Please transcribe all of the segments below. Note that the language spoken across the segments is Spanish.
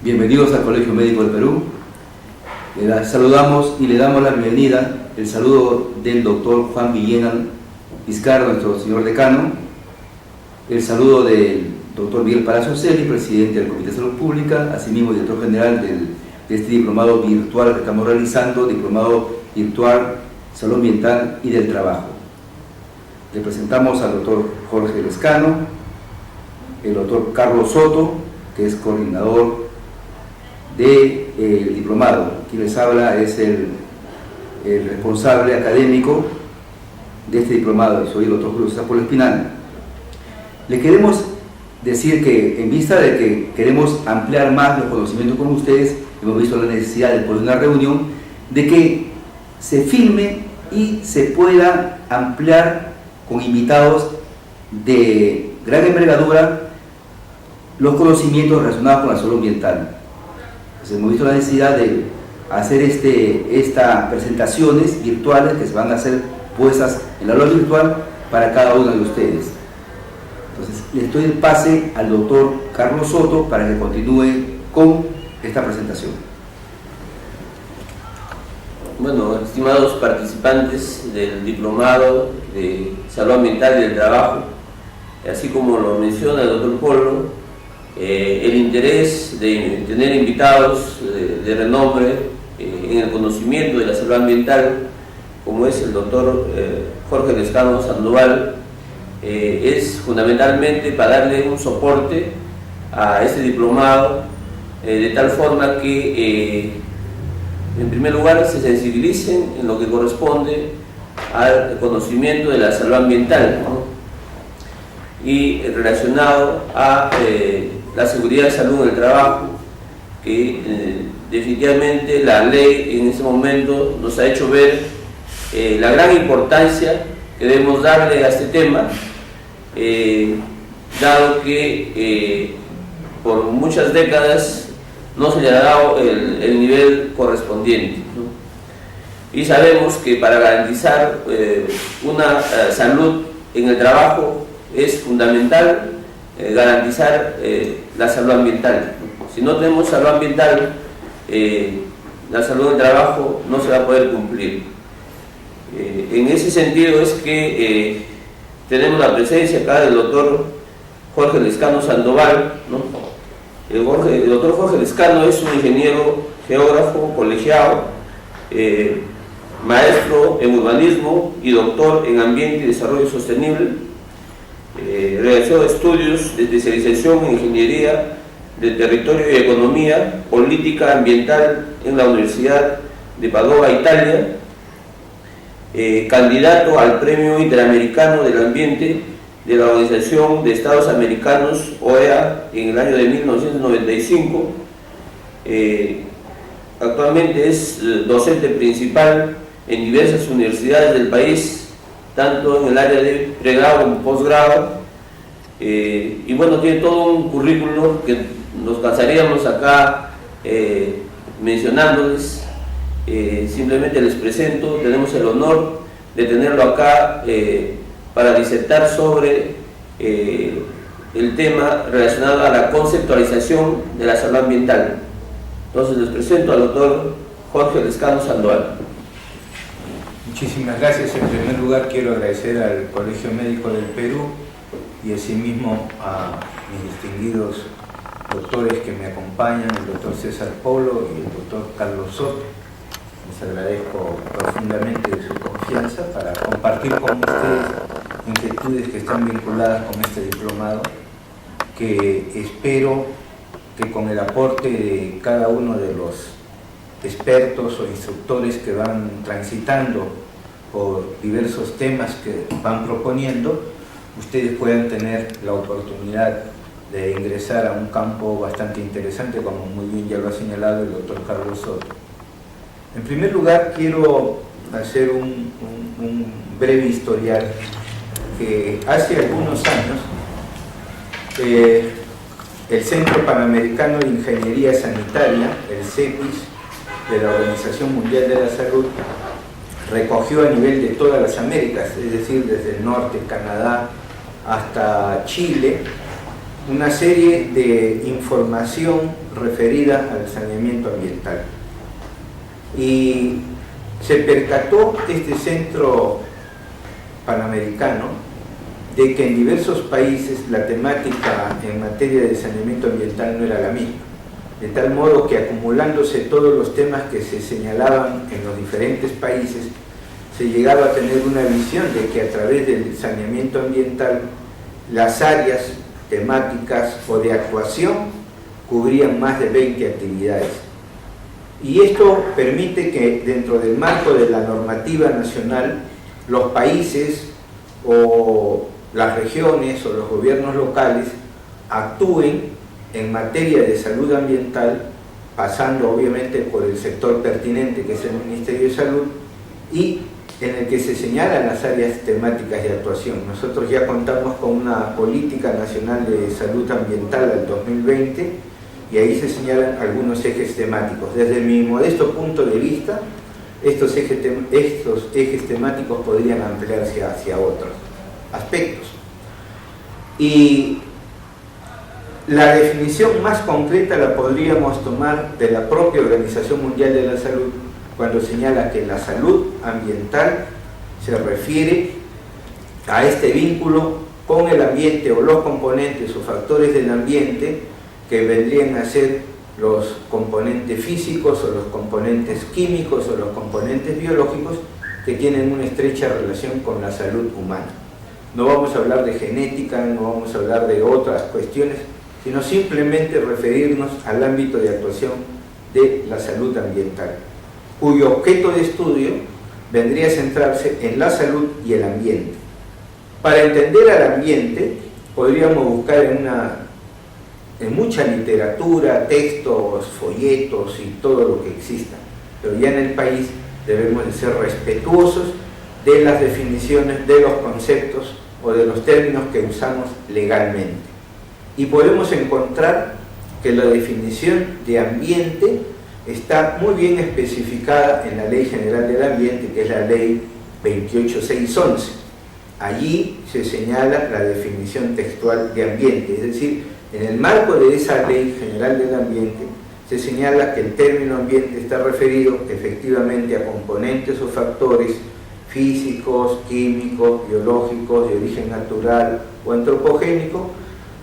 Bienvenidos al Colegio Médico del Perú. Le saludamos y le damos la bienvenida, el saludo del doctor Juan Villena Vizcarra, nuestro señor decano, el saludo del doctor Miguel Palacio Celi, presidente del Comité de Salud Pública, asimismo director general de este diplomado virtual que estamos realizando, diplomado virtual Salud Ambiental y del Trabajo. Le presentamos al doctor Jorge Lescano, el doctor Carlos Soto, que es coordinador del diplomado. Quien les habla es el responsable académico de este diplomado, soy el doctor Julio César Polo Espinal. Le queremos decir que, en vista de que queremos ampliar más los conocimientos con ustedes, hemos visto la necesidad, después de una reunión, de que se filme y se pueda ampliar con invitados de gran envergadura los conocimientos relacionados con la salud ambiental. Entonces, hemos visto la necesidad de hacer estas presentaciones virtuales que se van a hacer puestas en la aula virtual para cada uno de ustedes. Entonces, les doy el pase al doctor Carlos Soto para que continúe con esta presentación. Bueno, estimados participantes del diplomado de salud ambiental y del trabajo, así como lo menciona el doctor Polo, el interés de tener invitados de renombre en el conocimiento de la salud ambiental, como es el doctor Jorge Lescano Sandoval, es fundamentalmente para darle un soporte a este diplomado, de tal forma que en primer lugar se sensibilicen en lo que corresponde al conocimiento de la salud ambiental, ¿no? Y relacionado a la seguridad de salud en el trabajo, que definitivamente la ley en este momento nos ha hecho ver la gran importancia que debemos darle a este tema, dado que por muchas décadas no se le ha dado el nivel correspondiente, ¿no? Y sabemos que para garantizar una salud en el trabajo es fundamental garantizar la salud ambiental. Si no tenemos salud ambiental, la salud del trabajo no se va a poder cumplir. En ese sentido es que tenemos la presencia acá del doctor Jorge Lescano Sandoval, ¿no? El doctor Jorge Lescano es un ingeniero geógrafo colegiado, maestro en urbanismo y doctor en ambiente y desarrollo sostenible. Realizó estudios de especialización en ingeniería de territorio y economía política ambiental en la Universidad de Padova, Italia, candidato al Premio Interamericano del Ambiente de la Organización de Estados Americanos, OEA, en el año de 1995. Actualmente es docente principal en diversas universidades del país, tanto en el área de pregrado como posgrado, y bueno, tiene todo un currículo que nos cansaríamos acá mencionándoles. Simplemente les presento, tenemos el honor de tenerlo acá para disertar sobre el tema relacionado a la conceptualización de la salud ambiental. Entonces les presento al doctor Jorge Lescano Sandoval. Muchísimas gracias. En primer lugar quiero agradecer al Colegio Médico del Perú y asimismo a mis distinguidos doctores que me acompañan, el doctor César Polo y el doctor Carlos Soto. Les agradezco profundamente de su confianza para compartir con ustedes inquietudes que están vinculadas con este diplomado, que espero que con el aporte de cada uno de los expertos o instructores que van transitando por diversos temas que van proponiendo, ustedes puedan tener la oportunidad de ingresar a un campo bastante interesante, como muy bien ya lo ha señalado el doctor Carlos Soto. En primer lugar, quiero hacer un breve historial que hace algunos años el Centro Panamericano de Ingeniería Sanitaria, el CEPIS, de la Organización Mundial de la Salud, recogió a nivel de todas las Américas, es decir, desde el norte, Canadá, hasta Chile, una serie de información referida al saneamiento ambiental. Y se percató este centro panamericano de que en diversos países la temática en materia de saneamiento ambiental no era la misma, de tal modo que acumulándose todos los temas que se señalaban en los diferentes países, se llegaba a tener una visión de que a través del saneamiento ambiental las áreas temáticas o de actuación cubrían más de 20 actividades. Y esto permite que dentro del marco de la normativa nacional los países o las regiones o los gobiernos locales actúen en materia de salud ambiental, pasando obviamente por el sector pertinente que es el Ministerio de Salud, y en el que se señalan las áreas temáticas de actuación. Nosotros ya contamos con una política nacional de salud ambiental al 2020 y ahí se señalan algunos ejes temáticos. Desde mi modesto punto de vista, estos ejes temáticos podrían ampliarse hacia otros aspectos. Y la definición más concreta la podríamos tomar de la propia Organización Mundial de la Salud, cuando señala que la salud ambiental se refiere a este vínculo con el ambiente o los componentes o factores del ambiente que vendrían a ser los componentes físicos o los componentes químicos o los componentes biológicos que tienen una estrecha relación con la salud humana. No vamos a hablar de genética, no vamos a hablar de otras cuestiones, sino simplemente referirnos al ámbito de actuación de la salud ambiental, cuyo objeto de estudio vendría a centrarse en la salud y el ambiente. Para entender al ambiente, podríamos buscar en mucha literatura, textos, folletos y todo lo que exista, pero ya en el país debemos de ser respetuosos de las definiciones, de los conceptos o de los términos que usamos legalmente. Y podemos encontrar que la definición de ambiente está muy bien especificada en la Ley General del Ambiente, que es la Ley 28611. Allí se señala la definición textual de ambiente, es decir, en el marco de esa Ley General del Ambiente se señala que el término ambiente está referido efectivamente a componentes o factores físicos, químicos, biológicos, de origen natural o antropogénico,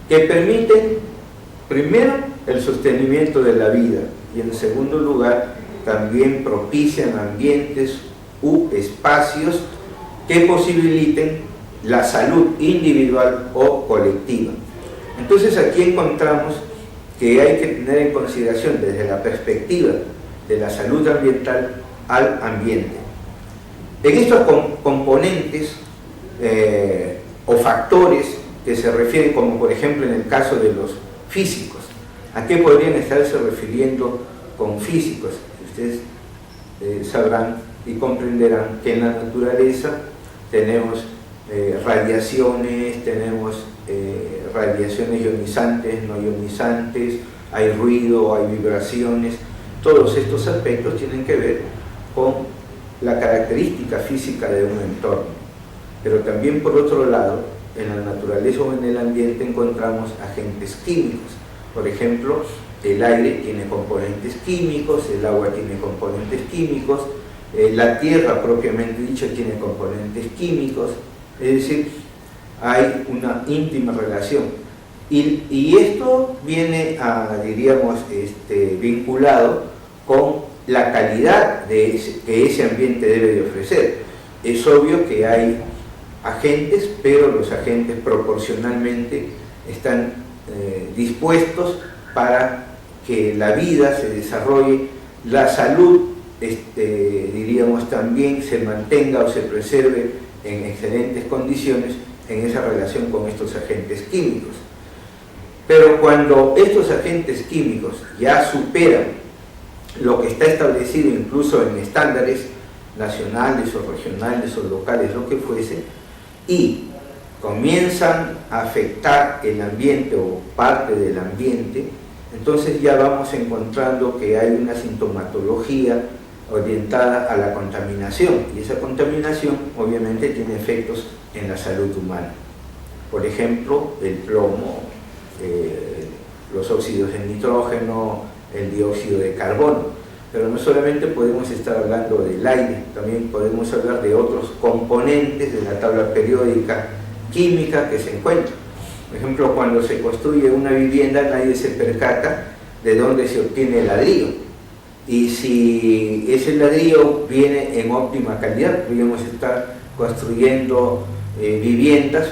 que permiten, primero, el sostenimiento de la vida y, en segundo lugar, también propician ambientes u espacios que posibiliten la salud individual o colectiva. Entonces aquí encontramos que hay que tener en consideración desde la perspectiva de la salud ambiental al ambiente. En estos componentes o factores que se refieren, como por ejemplo en el caso de los físicos, ¿a qué podrían estarse refiriendo con físicos? Ustedes sabrán y comprenderán que en la naturaleza tenemos radiaciones, tenemos radiaciones ionizantes, no ionizantes, hay ruido, hay vibraciones. Todos estos aspectos tienen que ver con la característica física de un entorno. Pero también, por otro lado, en la naturaleza o en el ambiente encontramos agentes químicos. Por ejemplo, el aire tiene componentes químicos, el agua tiene componentes químicos, la tierra propiamente dicha tiene componentes químicos, es decir, hay una íntima relación. Y esto viene a, diríamos, vinculado con la calidad que ese ambiente debe de ofrecer. Es obvio que hay agentes, pero los agentes proporcionalmente están dispuestos para que la vida se desarrolle, la salud, diríamos, también se mantenga o se preserve en excelentes condiciones en esa relación con estos agentes químicos. Pero cuando estos agentes químicos ya superan lo que está establecido incluso en estándares nacionales o regionales o locales, lo que fuese, y comienzan a afectar el ambiente o parte del ambiente, entonces ya vamos encontrando que hay una sintomatología orientada a la contaminación, y esa contaminación obviamente tiene efectos en la salud humana. Por ejemplo, el plomo, los óxidos de nitrógeno, el dióxido de carbono. Pero no solamente podemos estar hablando del aire, también podemos hablar de otros componentes de la tabla periódica química que se encuentran. Por ejemplo, cuando se construye una vivienda, nadie se percata de dónde se obtiene el ladrillo. Y si ese ladrillo viene en óptima calidad, podríamos estar construyendo viviendas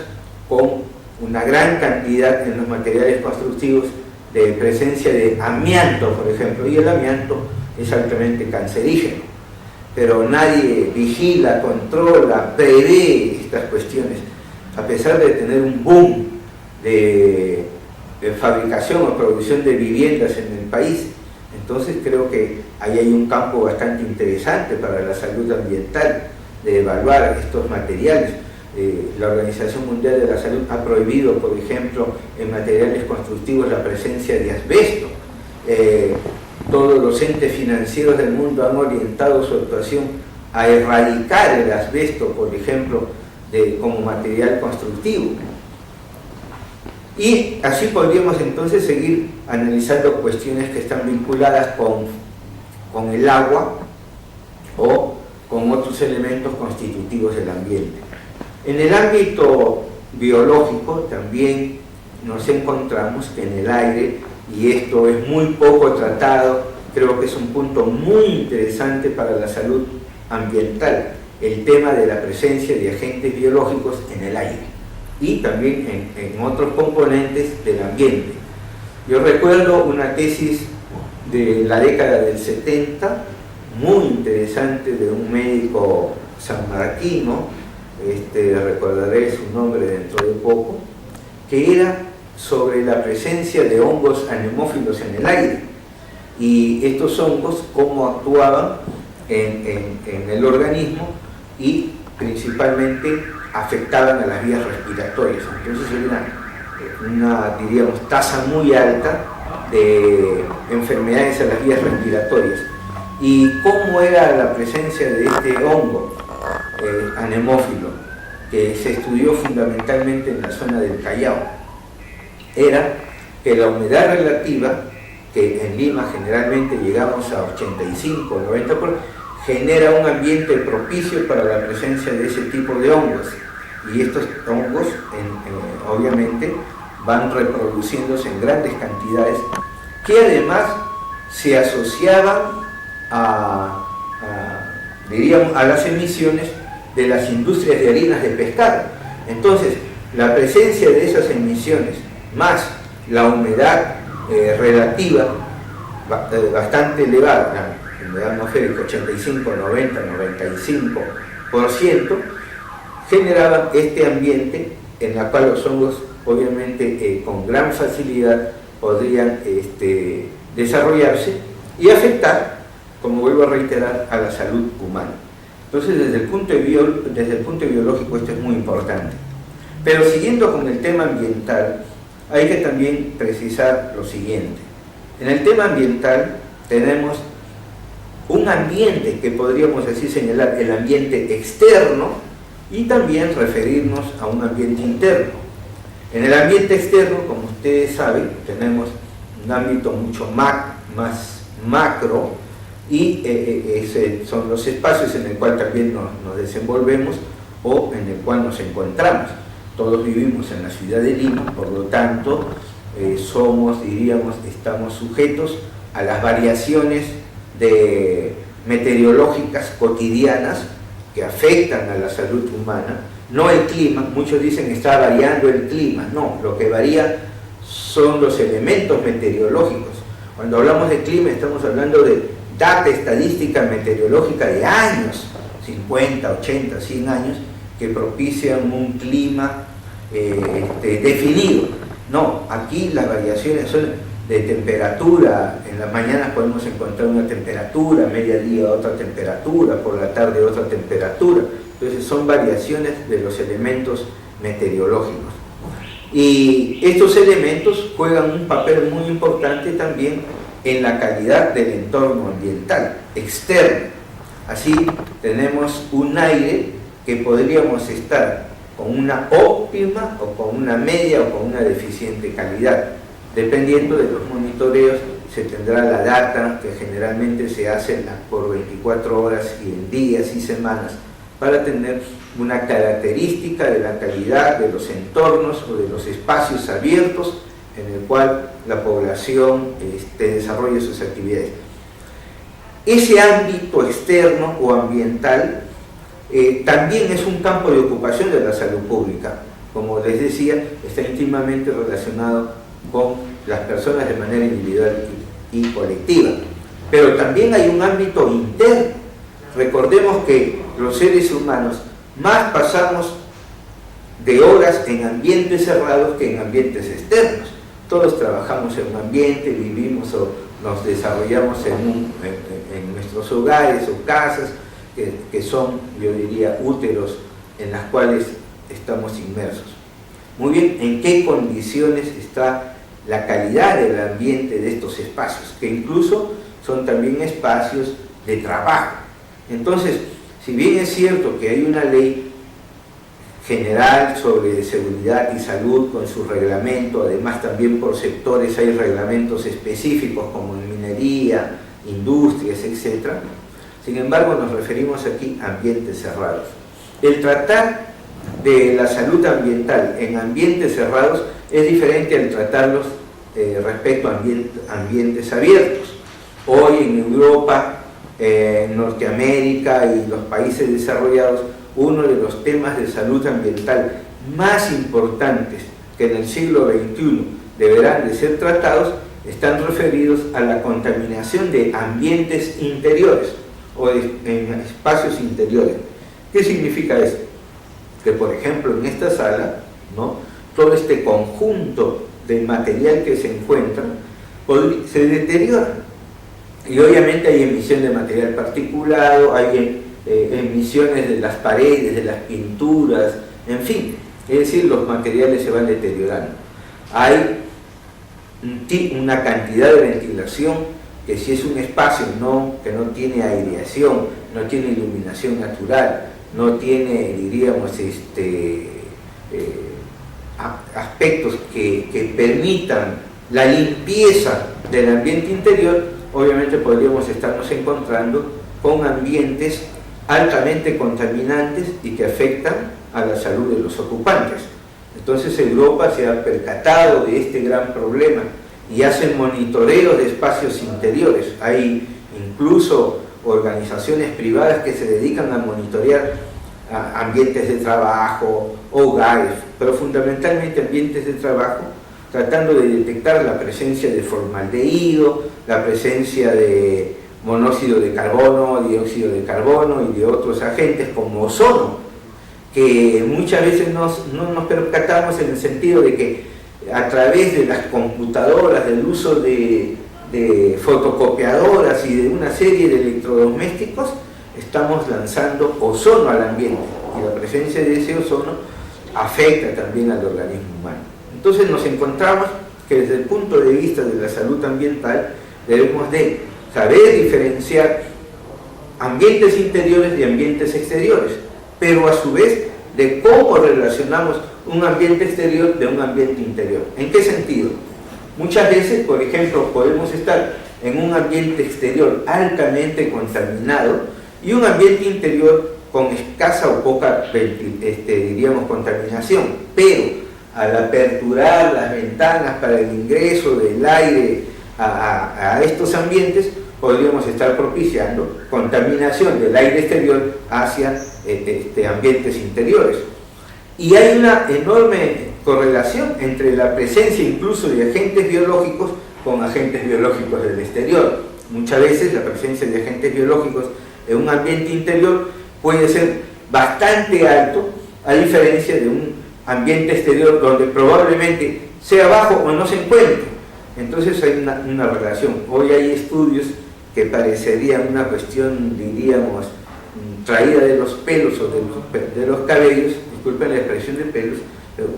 con una gran cantidad en los materiales constructivos de presencia de amianto, por ejemplo, y el amianto es altamente cancerígeno. Pero nadie vigila, controla, prevé estas cuestiones, a pesar de tener un boom de fabricación o producción de viviendas en el país. Entonces creo que ahí hay un campo bastante interesante para la salud ambiental, de evaluar estos materiales. La Organización Mundial de la Salud ha prohibido, por ejemplo, en materiales constructivos la presencia de asbesto. Todos los entes financieros del mundo han orientado su actuación a erradicar el asbesto, por ejemplo, como material constructivo. Y así podríamos entonces seguir analizando cuestiones que están vinculadas con el agua o con otros elementos constitutivos del ambiente. En el ámbito biológico también nos encontramos que en el aire, y esto es muy poco tratado, creo que es un punto muy interesante para la salud ambiental, el tema de la presencia de agentes biológicos en el aire y también en otros componentes del ambiente. Yo recuerdo una tesis de la década del 70, muy interesante, de un médico sanmarquino, recordaré su nombre dentro de poco, que era sobre la presencia de hongos anemófilos en el aire, y estos hongos cómo actuaban en el organismo y principalmente afectaban a las vías respiratorias. Entonces era una, diríamos, tasa muy alta de enfermedades a las vías respiratorias. ¿Y cómo era la presencia de este hongo anemófilo, que se estudió fundamentalmente en la zona del Callao? Era que la humedad relativa, que en Lima generalmente llegamos a 85 o 90%, genera un ambiente propicio para la presencia de ese tipo de hongos. Y estos hongos, obviamente, van reproduciéndose en grandes cantidades, que además se asociaban diríamos, a las emisiones de las industrias de harinas de pescado. Entonces, la presencia de esas emisiones, más la humedad relativa bastante elevada, la humedad atmosférica 85, 90, 95%, generaban este ambiente en el cual los hongos, obviamente, con gran facilidad podrían desarrollarse y afectar, como vuelvo a reiterar, a la salud humana. Entonces, desde el punto biológico esto es muy importante. Pero siguiendo con el tema ambiental, hay que también precisar lo siguiente. En el tema ambiental tenemos un ambiente que podríamos así señalar, el ambiente externo, y también referirnos a un ambiente interno. En el ambiente externo, como ustedes saben, tenemos un ámbito mucho más macro, y son los espacios en el cual también nos desenvolvemos o en el cual nos encontramos. Todos vivimos en la ciudad de Lima, por lo tanto, estamos sujetos a las variaciones meteorológicas cotidianas que afectan a la salud humana. No el clima, muchos dicen que está variando el clima, no, lo que varía son los elementos meteorológicos. Cuando hablamos de clima estamos hablando de data estadística meteorológica de años, 50, 80, 100 años, que propician un clima definido. No, aquí las variaciones son de temperatura. En las mañanas podemos encontrar una temperatura, a mediodía otra temperatura, por la tarde otra temperatura. Entonces son variaciones de los elementos meteorológicos. Y estos elementos juegan un papel muy importante también en la calidad del entorno ambiental externo. Así tenemos un aire que podríamos estar con una óptima o con una media o con una deficiente calidad. Dependiendo de los monitoreos se tendrá la data, que generalmente se hace por 24 horas y en días y semanas, para tener una característica de la calidad de los entornos o de los espacios abiertos en el cual la población desarrolla sus actividades. Ese ámbito externo o ambiental también es un campo de ocupación de la salud pública. Como les decía, está íntimamente relacionado con las personas de manera individual y colectiva. Pero también hay un ámbito interno. Recordemos que los seres humanos más pasamos de horas en ambientes cerrados que en ambientes externos. Todos trabajamos en un ambiente, vivimos o nos desarrollamos en nuestros hogares o casas, que son, yo diría, úteros en las cuales estamos inmersos. Muy bien, ¿en qué condiciones está la calidad del ambiente de estos espacios? Que incluso son también espacios de trabajo. Entonces, si bien es cierto que hay una ley general sobre seguridad y salud con su reglamento, además también por sectores hay reglamentos específicos como en minería, industrias, etc. Sin embargo, nos referimos aquí a ambientes cerrados. El tratar de la salud ambiental en ambientes cerrados es diferente al tratarlos respecto a ambientes abiertos. Hoy en Europa, Norteamérica y los países desarrollados, uno de los temas de salud ambiental más importantes que en el siglo XXI deberán de ser tratados están referidos a la contaminación de ambientes interiores o en espacios interiores. ¿Qué significa esto? Que por ejemplo en esta sala, ¿no?, todo este conjunto de material que se encuentra se deteriora y obviamente hay emisión de material particulado, hay emisiones de las paredes, de las pinturas, en fin, es decir, los materiales se van deteriorando. Hay una cantidad de ventilación que si es un espacio que no tiene aireación, no tiene iluminación natural, no tiene, diríamos, aspectos que permitan la limpieza del ambiente interior, obviamente podríamos estarnos encontrando con ambientes altamente contaminantes y que afectan a la salud de los ocupantes. Entonces Europa se ha percatado de este gran problema y hacen monitoreos de espacios interiores. Hay incluso organizaciones privadas que se dedican a monitorear ambientes de trabajo, hogares, pero fundamentalmente ambientes de trabajo, tratando de detectar la presencia de formaldehído, la presencia de monóxido de carbono, dióxido de carbono y de otros agentes como ozono, que muchas veces no nos percatamos en el sentido de que a través de las computadoras, del uso de fotocopiadoras y de una serie de electrodomésticos, estamos lanzando ozono al ambiente y la presencia de ese ozono afecta también al organismo humano. Entonces nos encontramos que desde el punto de vista de la salud ambiental debemos de saber diferenciar ambientes interiores y ambientes exteriores, pero a su vez de cómo relacionamos un ambiente exterior de un ambiente interior. ¿En qué sentido? Muchas veces, por ejemplo, podemos estar en un ambiente exterior altamente contaminado y un ambiente interior con escasa o poca, diríamos, contaminación, pero al aperturar las ventanas para el ingreso del aire a estos ambientes, podríamos estar propiciando contaminación del aire exterior hacia ambientes interiores. Y hay una enorme correlación entre la presencia incluso de agentes biológicos con agentes biológicos del exterior. Muchas veces la presencia de agentes biológicos en un ambiente interior puede ser bastante alto, a diferencia de un ambiente exterior donde probablemente sea bajo o no se encuentre. Entonces hay una relación. Hoy hay estudios que parecerían una cuestión, diríamos, traída de los pelos o de los cabellos, disculpen la expresión de pelos, pero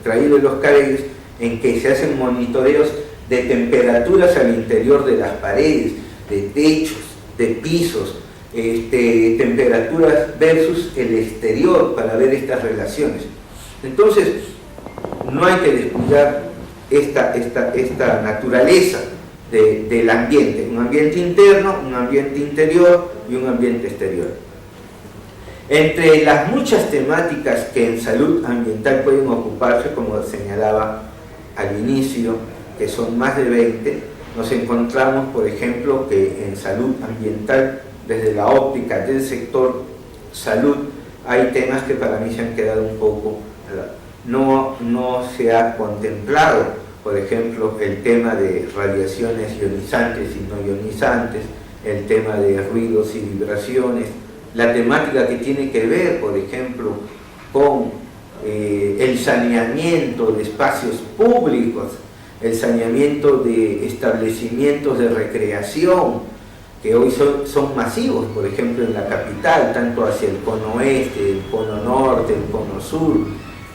traída de los cabellos, en que se hacen monitoreos de temperaturas al interior de las paredes, de techos, de pisos, temperaturas versus el exterior para ver estas relaciones. Entonces, no hay que descuidar esta naturaleza del ambiente, un ambiente interno, un ambiente interior y un ambiente exterior. Entre las muchas temáticas que en salud ambiental pueden ocuparse, como señalaba al inicio, que son más de 20, nos encontramos, por ejemplo, que en salud ambiental, desde la óptica del sector salud, hay temas que para mí se han quedado un poco, no se ha contemplado, por ejemplo, el tema de radiaciones ionizantes y no ionizantes, el tema de ruidos y vibraciones, la temática que tiene que ver, por ejemplo, con el saneamiento de espacios públicos, el saneamiento de establecimientos de recreación, que hoy son masivos, por ejemplo, en la capital, tanto hacia el cono oeste, el cono norte, el cono sur,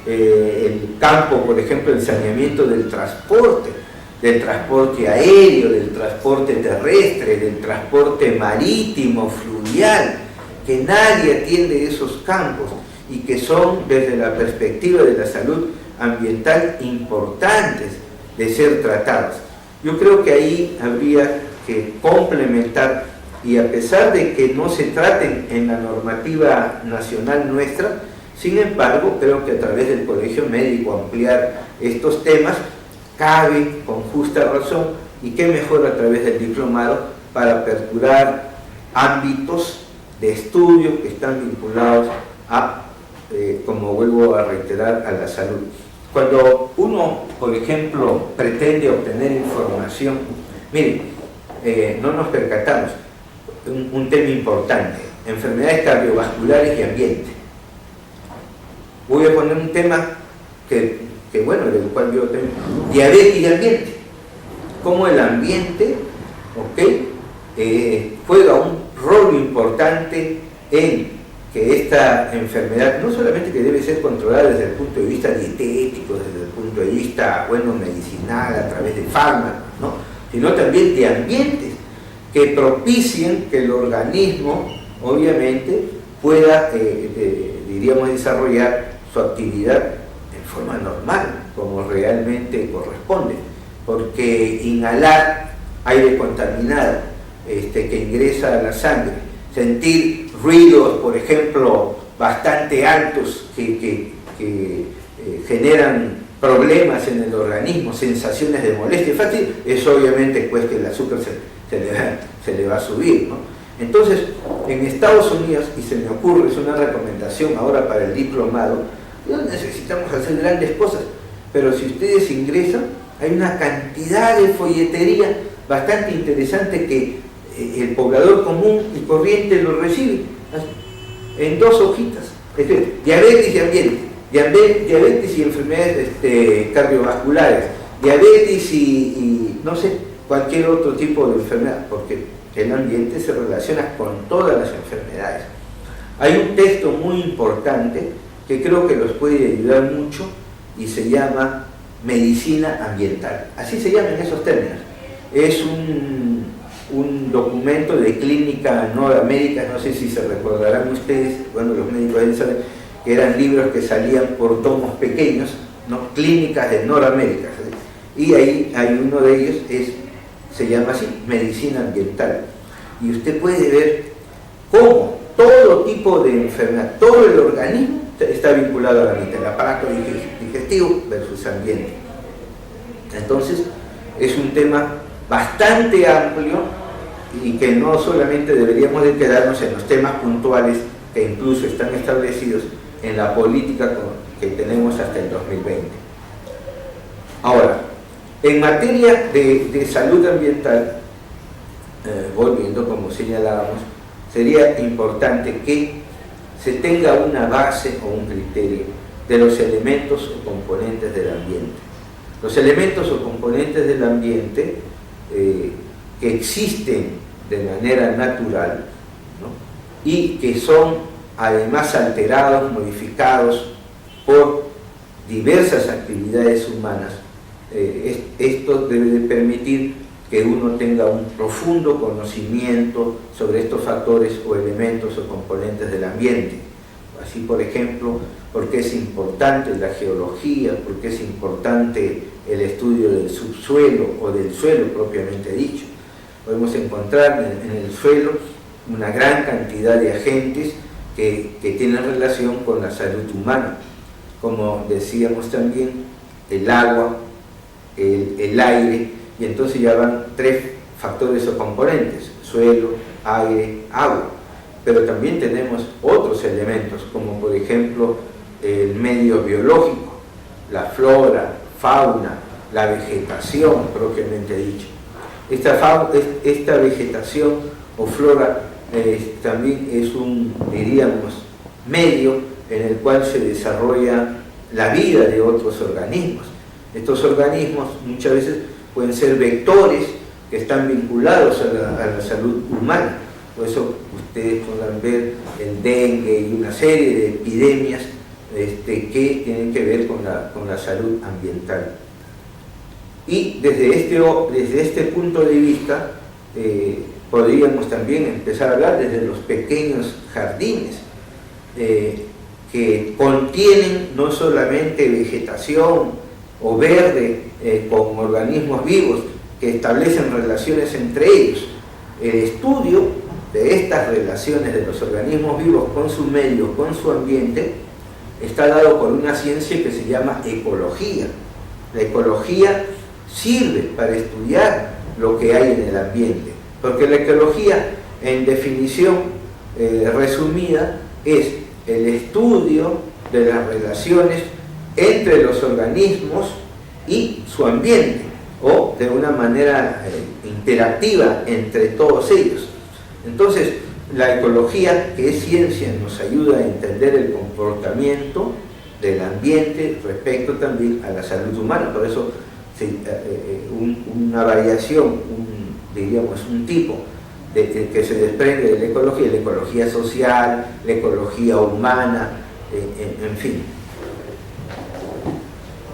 el campo, por ejemplo, el saneamiento del transporte aéreo, del transporte terrestre, del transporte marítimo, fluvial, que nadie atiende esos campos y que son, desde la perspectiva de la salud ambiental, importantes de ser tratados. Yo creo que ahí habría que complementar, y a pesar de que no se traten en la normativa nacional nuestra, sin embargo, creo que a través del Colegio Médico ampliar estos temas cabe con justa razón, y qué mejor a través del diplomado para aperturar ámbitos de estudio que están vinculados a, como vuelvo a reiterar, a la salud. Cuando uno, por ejemplo, pretende obtener información, miren, no nos percatamos, un tema importante, enfermedades cardiovasculares y ambiente. Voy a poner un tema que bueno, del cual yo tengo, diabetes y ambiente. Cómo el ambiente, juega un rol importante en que esta enfermedad, no solamente que debe ser controlada desde el punto de vista dietético, desde el punto de vista, medicinal, a través de fármacos, ¿no?, sino también de ambientes que propicien que el organismo, obviamente, pueda, diríamos, desarrollar su actividad en forma normal, como realmente corresponde, porque inhalar aire contaminado que ingresa a la sangre, sentir ruidos, por ejemplo, bastante altos que generan problemas en el organismo, sensaciones de molestia fácil, eso obviamente pues que el azúcar se le va a subir, ¿no? Entonces, en Estados Unidos, y se me ocurre, es una recomendación ahora para el diplomado, no necesitamos hacer grandes cosas, pero si ustedes ingresan, hay una cantidad de folletería bastante interesante que el poblador común y corriente lo recibe en 2 hojitas. Es decir, diabetes y ambiente, diabetes y enfermedades cardiovasculares, diabetes y no sé, cualquier otro tipo de enfermedad, porque el ambiente se relaciona con todas las enfermedades. Hay un texto muy importante que creo que los puede ayudar mucho y se llama Medicina Ambiental. Así se llama en esos términos. Es un documento de Clínica Nordamérica, no sé si se recordarán ustedes, bueno, los médicos deben saber que eran libros que salían por tomos pequeños, ¿no?, Clínicas de Nordamérica, y ahí hay uno de ellos, se llama así, Medicina Ambiental, y usted puede ver cómo todo tipo de enfermedad, todo el organismo está vinculado al ambiente, el aparato digestivo versus ambiente. Entonces, es un tema bastante amplio y que no solamente deberíamos de quedarnos en los temas puntuales que incluso están establecidos en la política que tenemos hasta el 2020. Ahora, en materia de salud ambiental, volviendo como señalábamos, sería importante que se tenga una base o un criterio de los elementos o componentes del ambiente. Los elementos o componentes del ambiente que existen de manera natural, ¿no?, y que son además alterados, modificados por diversas actividades humanas. Esto debe de permitir que uno tenga un profundo conocimiento sobre estos factores o elementos o componentes del ambiente. Así, por ejemplo, por qué es importante la geología, por qué es importante el estudio del subsuelo o del suelo propiamente dicho. Podemos encontrar en el suelo una gran cantidad de agentes que tienen relación con la salud humana, como decíamos también, el agua, el aire, y entonces ya van 3 factores o componentes: suelo, aire, agua. Pero también tenemos otros elementos, como por ejemplo el medio biológico, la flora, fauna, la vegetación propiamente dicho. Esta vegetación o flora también es un, diríamos, medio en el cual se desarrolla la vida de otros organismos. Estos organismos muchas veces pueden ser vectores que están vinculados a la salud humana. Por eso ustedes podrán ver el dengue y una serie de epidemias que tienen que ver con la salud ambiental. Y desde este punto de vista podríamos también empezar a hablar desde los pequeños jardines que contienen no solamente vegetación o verde con organismos vivos que establecen relaciones entre ellos. El estudio de estas relaciones de los organismos vivos con su medio, con su ambiente, está dado por una ciencia que se llama ecología. La ecología sirve para estudiar lo que hay en el ambiente, porque la ecología, en definición resumida, es el estudio de las relaciones entre los organismos y su ambiente, o de una manera interactiva entre todos ellos. Entonces, la ecología, que es ciencia, nos ayuda a entender el comportamiento del ambiente respecto también a la salud humana. Por eso una variación, diríamos un tipo que se desprende de la ecología social, la ecología humana, en fin.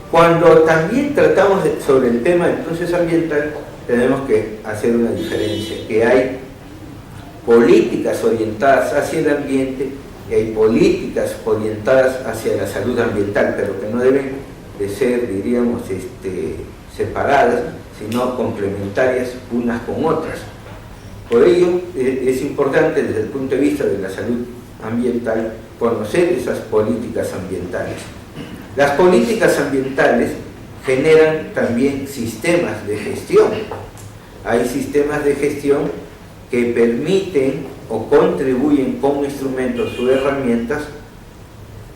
Cuando también tratamos sobre el tema entonces ambiental, tenemos que hacer una diferencia, que hay políticas orientadas hacia el ambiente y hay políticas orientadas hacia la salud ambiental, pero que no deben de ser, diríamos, separadas, sino complementarias unas con otras. Por ello, es importante desde el punto de vista de la salud ambiental conocer esas políticas ambientales. Las políticas ambientales generan también sistemas de gestión. Hay sistemas de gestión que permiten o contribuyen como instrumentos o herramientas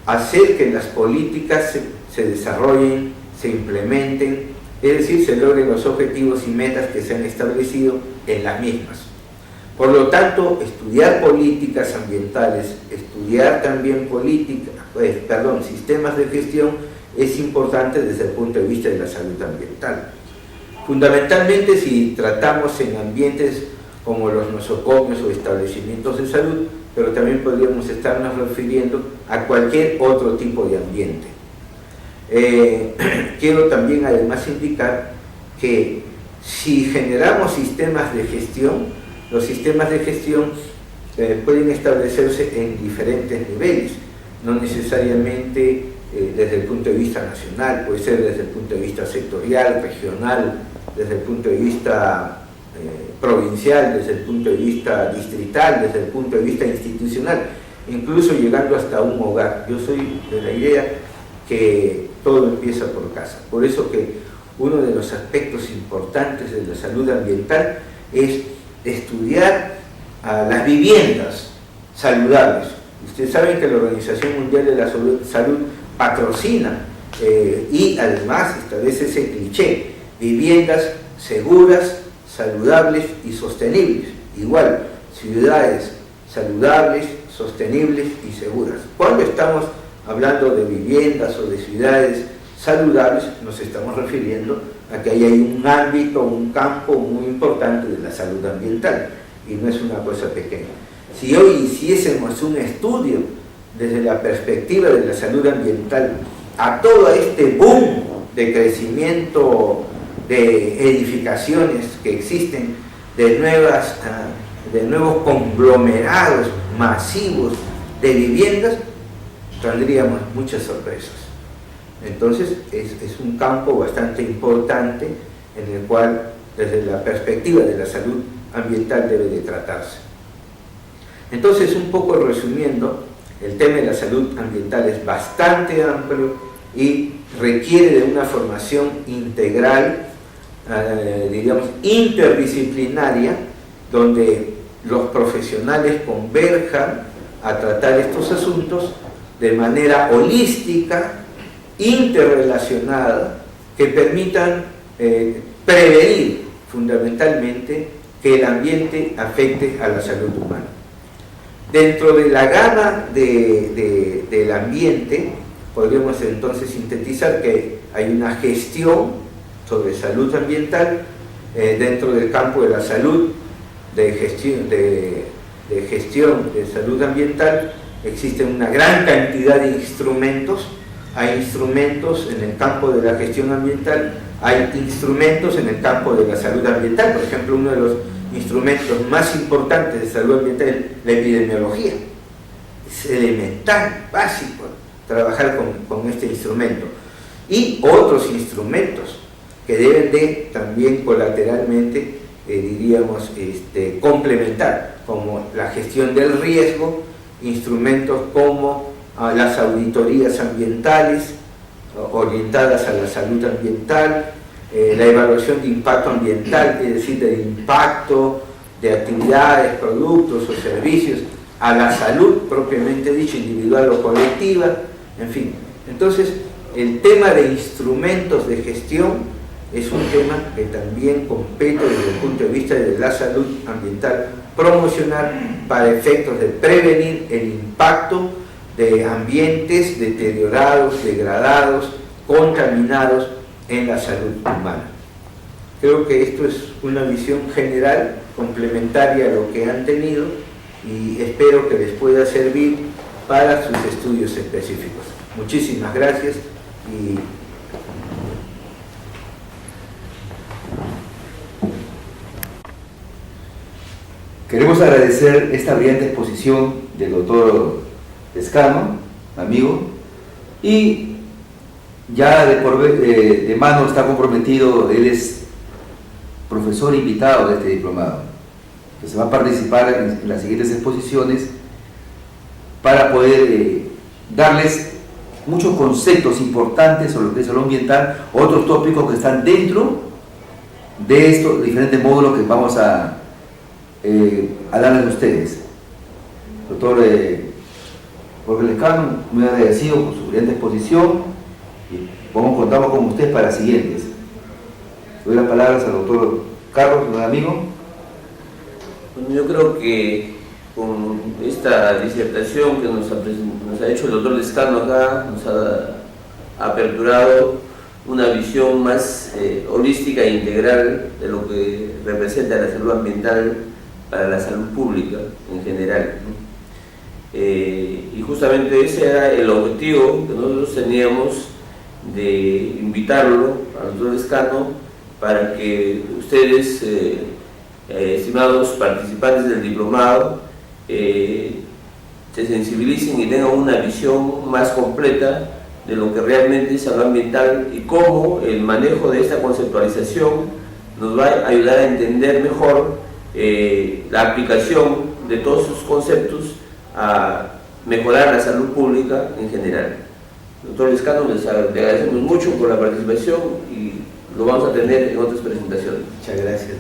a hacer que las políticas se desarrollen, se implementen, es decir, se logren los objetivos y metas que se han establecido en las mismas. Por lo tanto, estudiar políticas ambientales, estudiar también sistemas de gestión es importante desde el punto de vista de la salud ambiental. Fundamentalmente si tratamos en ambientes como los nosocomios o establecimientos de salud, pero también podríamos estarnos refiriendo a cualquier otro tipo de ambiente. Quiero también además indicar que si generamos sistemas de gestión, los sistemas de gestión pueden establecerse en diferentes niveles, no necesariamente desde el punto de vista nacional, puede ser desde el punto de vista sectorial, regional, desde el punto de vista provincial, desde el punto de vista distrital, desde el punto de vista institucional, incluso llegando hasta un hogar. Yo soy de la idea que todo empieza por casa. Por eso que uno de los aspectos importantes de la salud ambiental es estudiar las viviendas saludables. Ustedes saben que la Organización Mundial de la Salud patrocina y además establece ese cliché: viviendas seguras, saludables y sostenibles. Igual, ciudades saludables, sostenibles y seguras. Cuando estamos hablando de viviendas o de ciudades saludables, nos estamos refiriendo a que ahí hay un ámbito, un campo muy importante de la salud ambiental, y no es una cosa pequeña. Si hoy hiciésemos un estudio desde la perspectiva de la salud ambiental a todo este boom de crecimiento de edificaciones que existen, de nuevos conglomerados masivos de viviendas, tendríamos muchas sorpresas. Entonces es un campo bastante importante en el cual desde la perspectiva de la salud ambiental debe de tratarse. Entonces, un poco resumiendo, el tema de la salud ambiental es bastante amplio y requiere de una formación integral, diríamos interdisciplinaria, donde los profesionales converjan a tratar estos asuntos de manera holística, interrelacionada, que permitan prevenir fundamentalmente que el ambiente afecte a la salud humana. Dentro de la gama del ambiente, podríamos entonces sintetizar que hay una gestión sobre salud ambiental. Dentro del campo de la salud, de gestión de salud ambiental, existen una gran cantidad de instrumentos. Hay instrumentos en el campo de la gestión ambiental, hay instrumentos en el campo de la salud ambiental. Por ejemplo, uno de los instrumentos más importantes de salud ambiental es la epidemiología. Es elemental, básico, trabajar con este instrumento. Y otros instrumentos que deben de también colateralmente, diríamos, complementar, como la gestión del riesgo, instrumentos como las auditorías ambientales orientadas a la salud ambiental, la evaluación de impacto ambiental, es decir, del impacto de actividades, productos o servicios a la salud propiamente dicha, individual o colectiva, en fin. Entonces, el tema de instrumentos de gestión es un tema que también compete desde el punto de vista de la salud ambiental, promocionar para efectos de prevenir el impacto de ambientes deteriorados, degradados, contaminados en la salud humana. Creo que esto es una visión general, complementaria a lo que han tenido, y espero que les pueda servir para sus estudios específicos. Muchísimas gracias y queremos agradecer esta brillante exposición del doctor Lescano, amigo, y ya de mano está comprometido. Él es profesor invitado de este diplomado, que se va a participar en las siguientes exposiciones para poder darles muchos conceptos importantes sobre lo que es salud ambiental, otros tópicos que están dentro de estos diferentes módulos que vamos a darles a ustedes. Doctor Jorge Lescano, muy agradecido por su brillante exposición y contamos con usted para las siguientes. Doy las palabras al doctor Carlos, un amigo. Bueno, yo creo que con esta disertación que nos ha hecho el doctor Lescano acá, nos ha aperturado una visión más holística e integral de lo que representa la salud ambiental para la salud pública en general, ¿no? Y justamente ese era el objetivo que nosotros teníamos de invitarlo al doctor Lescano para que ustedes, estimados participantes del diplomado, se sensibilicen y tengan una visión más completa de lo que realmente es salud ambiental y cómo el manejo de esta conceptualización nos va a ayudar a entender mejor la aplicación de todos sus conceptos a mejorar la salud pública en general. Doctor Lescano, le agradecemos mucho por la participación y lo vamos a tener en otras presentaciones. muchas gracias.